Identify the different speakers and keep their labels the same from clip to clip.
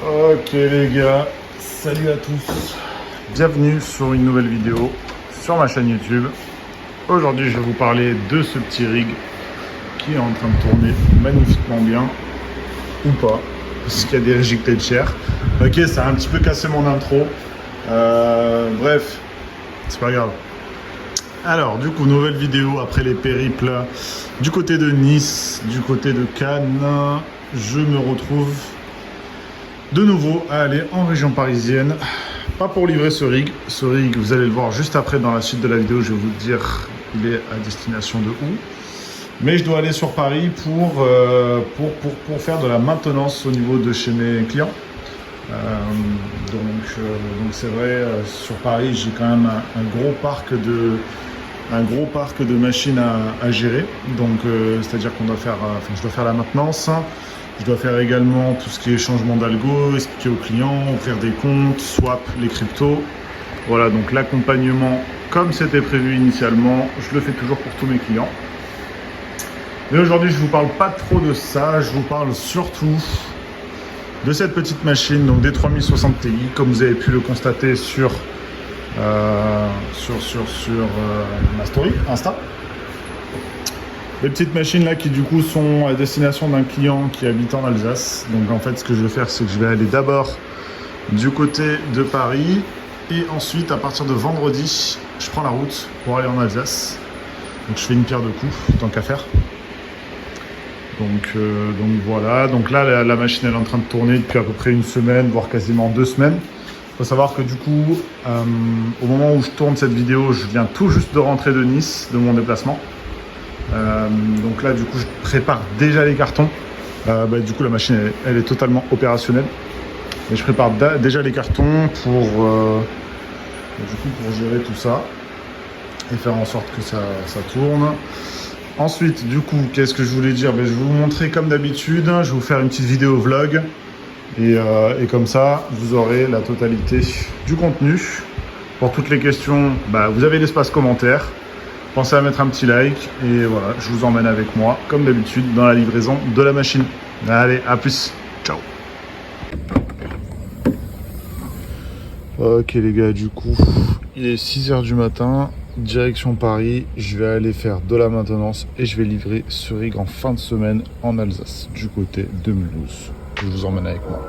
Speaker 1: Ok les gars, salut à tous. Bienvenue sur une nouvelle vidéo sur ma chaîne YouTube. Aujourd'hui je vais vous parler de ce petit rig qui est en train de tourner magnifiquement bien. Ou pas, parce qu'il y a des réjectés de chair. Ok, ça a un petit peu cassé mon intro. Bref, c'est pas grave. Alors, du coup, nouvelle vidéo après les périples du côté de Nice, du côté de Cannes. Je me retrouve de nouveau à aller en région parisienne. Pas pour livrer ce rig. Ce rig, vous allez le voir juste après dans la suite de la vidéo. Je vais vous dire il est à destination de où. Mais je dois aller sur Paris pour faire de la maintenance au niveau de chez mes clients. Donc c'est vrai, sur Paris, j'ai quand même un gros parc de machines à gérer. Donc c'est-à-dire qu'on doit faire, je dois faire la maintenance. Je dois faire également tout ce qui est changement d'algo, expliquer aux clients, ouvrir des comptes, swap les cryptos. Voilà, donc l'accompagnement comme c'était prévu initialement, je le fais toujours pour tous mes clients. Mais aujourd'hui, je ne vous parle pas trop de ça, je vous parle surtout de cette petite machine, donc des 3060 Ti, comme vous avez pu le constater sur ma story Insta. Les petites machines là qui du coup sont à destination d'un client qui habite en Alsace. Donc en fait, ce que je vais faire, c'est que je vais aller d'abord du côté de Paris et ensuite, à partir de vendredi, je prends la route pour aller en Alsace. Donc je fais une pierre deux coups, tant qu'à faire. Donc voilà, donc là la machine elle est en train de tourner depuis à peu près une semaine, voire quasiment 2 semaines. Il faut savoir que du coup, au moment où je tourne cette vidéo, je viens tout juste de rentrer de Nice, de mon déplacement. Donc là du coup je prépare déjà les cartons. Du coup la machine elle est totalement opérationnelle. Et je prépare déjà les cartons pour gérer tout ça et faire en sorte que ça tourne. Ensuite, du coup, qu'est-ce que je voulais dire? Je vais vous montrer comme d'habitude, je vais vous faire une petite vidéo vlog et comme ça, vous aurez la totalité du contenu. Pour toutes les questions, vous avez l'espace commentaire. Pensez à mettre un petit like et voilà, je vous emmène avec moi, comme d'habitude, dans la livraison de la machine. Allez, à plus, ciao. Ok les gars, du coup, il est 6h du matin. Direction Paris, je vais aller faire de la maintenance et je vais livrer ce rig en fin de semaine en Alsace, du côté de Mulhouse. Je vous emmène avec moi.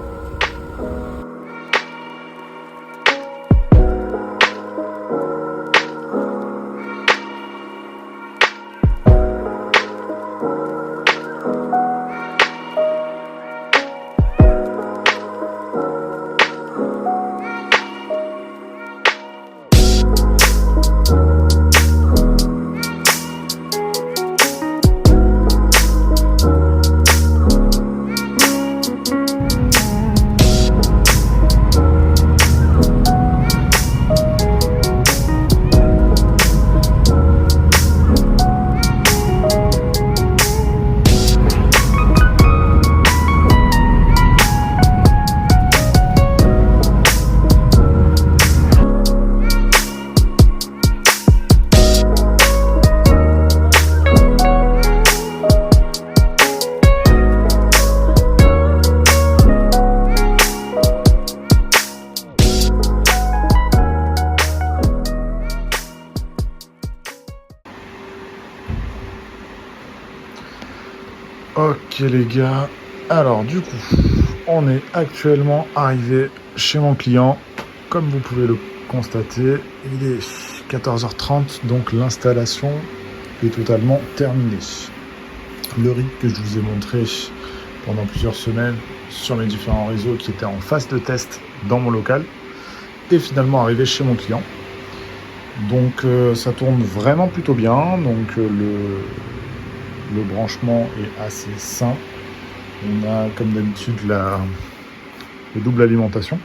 Speaker 1: Ok les gars, alors du coup, on est actuellement arrivé chez mon client. Comme vous pouvez le constater, il est 14h30, donc l'installation est totalement terminée. Le rig que je vous ai montré pendant plusieurs semaines sur mes différents réseaux qui était en phase de test dans mon local est finalement arrivé chez mon client. Donc ça tourne vraiment plutôt bien, donc le branchement est assez sain. On a comme d'habitude la double alimentation.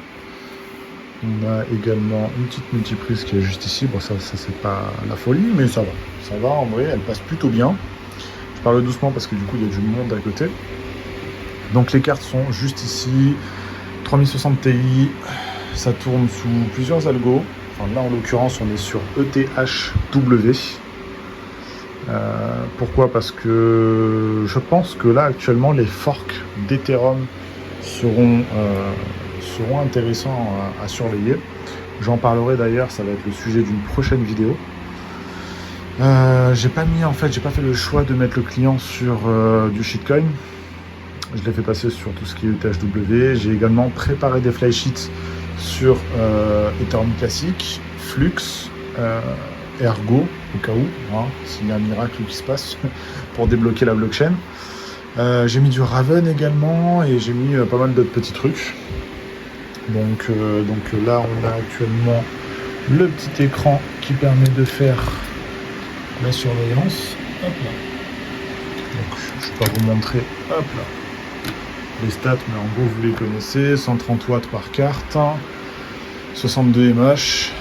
Speaker 1: On a également une petite multiprise qui est juste ici. Bon, ça c'est pas la folie, mais ça va. Ça va en vrai, elle passe plutôt bien. Je parle doucement parce que du coup il y a du monde à côté. Donc les cartes sont juste ici. 3060 Ti, ça tourne sous plusieurs algos. Enfin, là en l'occurrence on est sur ETHW. Pourquoi? Parce que je pense que là actuellement les forks d'Ethereum seront intéressants à surveiller. J'en parlerai d'ailleurs, ça va être le sujet d'une prochaine vidéo. J'ai pas fait le choix de mettre le client sur du shitcoin. Je l'ai fait passer sur tout ce qui est ETHW. J'ai également préparé des flysheets sur Ethereum classique, Flux, Ergo, au cas où, hein, s'il y a un miracle qui se passe pour débloquer la blockchain. J'ai mis du Raven également et j'ai mis pas mal d'autres petits trucs. Donc là, on a actuellement le petit écran qui permet de faire la surveillance. Hop là. Donc, je peux pas vous montrer, hop là, les stats, mais en gros, vous les connaissez. 130 watts par carte, 62 mH,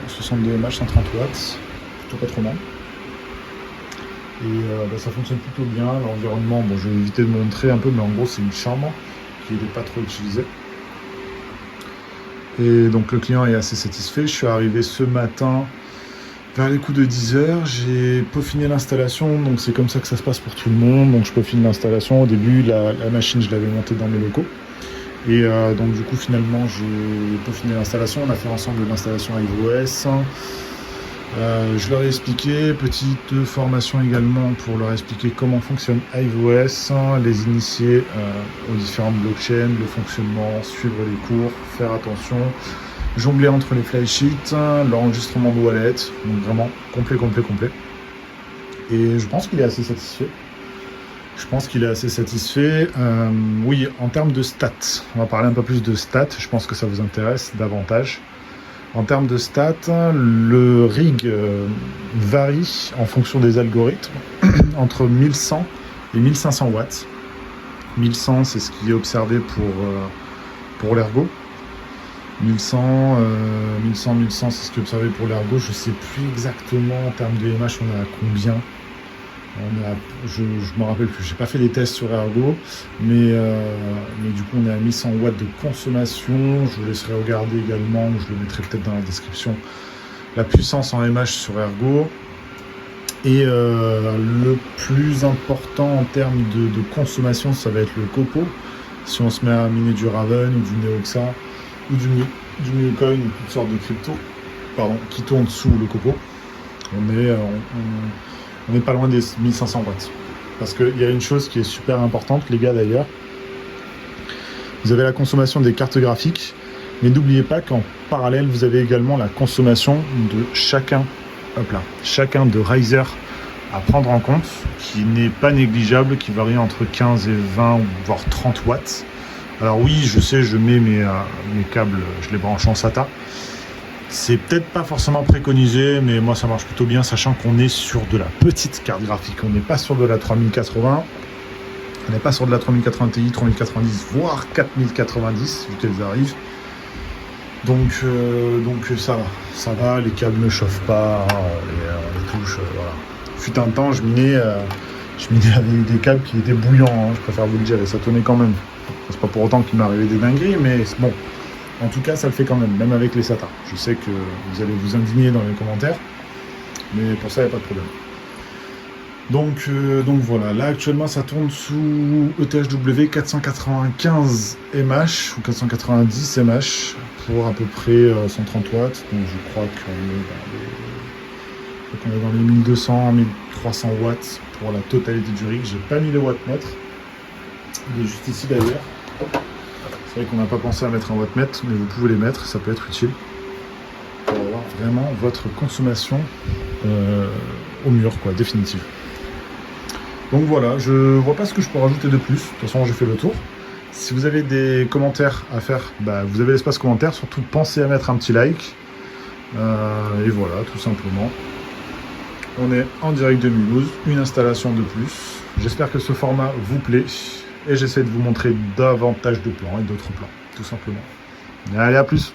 Speaker 1: 130 watts, plutôt pas trop mal. Et ça fonctionne plutôt bien. L'environnement, bon, je vais éviter de montrer un peu, mais en gros, c'est une chambre qui n'est pas trop utilisée. Et donc le client est assez satisfait. Je suis arrivé ce matin vers les coups de 10h. J'ai peaufiné l'installation, donc c'est comme ça que ça se passe pour tout le monde. Donc je peaufine l'installation. Au début, la machine, je l'avais montée dans mes locaux. Et donc du coup, finalement, j'ai peaufiné l'installation. On a fait ensemble l'installation iOS. Je leur ai expliqué, petite formation également pour leur expliquer comment fonctionne iOS, les initier aux différentes blockchains, le fonctionnement, suivre les cours, faire attention, jongler entre les flysheets, l'enregistrement de wallet, donc vraiment complet. Et je pense qu'il est assez satisfait. Oui, en termes de stats, on va parler un peu plus de stats, je pense que ça vous intéresse davantage. En termes de stats, le rig varie en fonction des algorithmes entre 1100 et 1500 watts. 1100, c'est ce qui est observé pour l'ergo. 1100, c'est ce qui est observé pour l'ergo. Je ne sais plus exactement en termes de MH, on est à combien. Je me rappelle plus, j'ai pas fait des tests sur Ergo, mais du coup on est à 1100 watts de consommation. Je vous laisserai regarder également, je le mettrai peut-être dans la description, la puissance en MH sur Ergo. Et le plus important en termes de consommation, ça va être le copo. Si on se met à miner du Raven ou du Neoxa ou du Milcoin ou toutes sortes de crypto qui tournent sous le copo, on n'est pas loin des 1500 watts. Parce qu'il y a une chose qui est super importante, les gars d'ailleurs. Vous avez la consommation des cartes graphiques, mais n'oubliez pas qu'en parallèle, vous avez également la consommation de chacun de riser à prendre en compte, qui n'est pas négligeable, qui varie entre 15 et 20, voire 30 watts. Alors oui, je sais, je mets mes câbles, je les branche en SATA. C'est peut-être pas forcément préconisé, mais moi ça marche plutôt bien, sachant qu'on est sur de la petite carte graphique. On n'est pas sur de la 3080, on n'est pas sur de la 3080 Ti, 3090, voire 4090, vu qu'elles arrivent. Donc ça va, les câbles ne chauffent pas, les touches, voilà. Fut un temps, je minais avec des câbles qui étaient bouillants, hein, je préfère vous le dire, et ça tenait quand même. C'est pas pour autant qu'il m'est arrivé des dingueries, mais bon. En tout cas, ça le fait quand même avec les SATA. Je sais que vous allez vous indigner dans les commentaires, mais pour ça, il n'y a pas de problème. Donc voilà, là actuellement, ça tourne sous ETHW 495 mH ou 490 mH pour à peu près 130 watts. Donc je crois qu'on est dans les 1200, 1300 watts pour la totalité du rig. J'ai pas mis le wattmètre. Il est juste ici d'ailleurs. C'est vrai qu'on n'a pas pensé à mettre un wattmètre, mais vous pouvez les mettre, ça peut être utile pour avoir vraiment votre consommation au mur, quoi, définitive. Donc voilà, je vois pas ce que je peux rajouter de plus. De toute façon, j'ai fait le tour. Si vous avez des commentaires à faire, vous avez l'espace commentaire. Surtout, pensez à mettre un petit like. Et voilà, tout simplement. On est en direct de Mulhouse, une installation de plus. J'espère que ce format vous plaît. Et j'essaie de vous montrer davantage de plans et d'autres plans, tout simplement. Allez, à plus!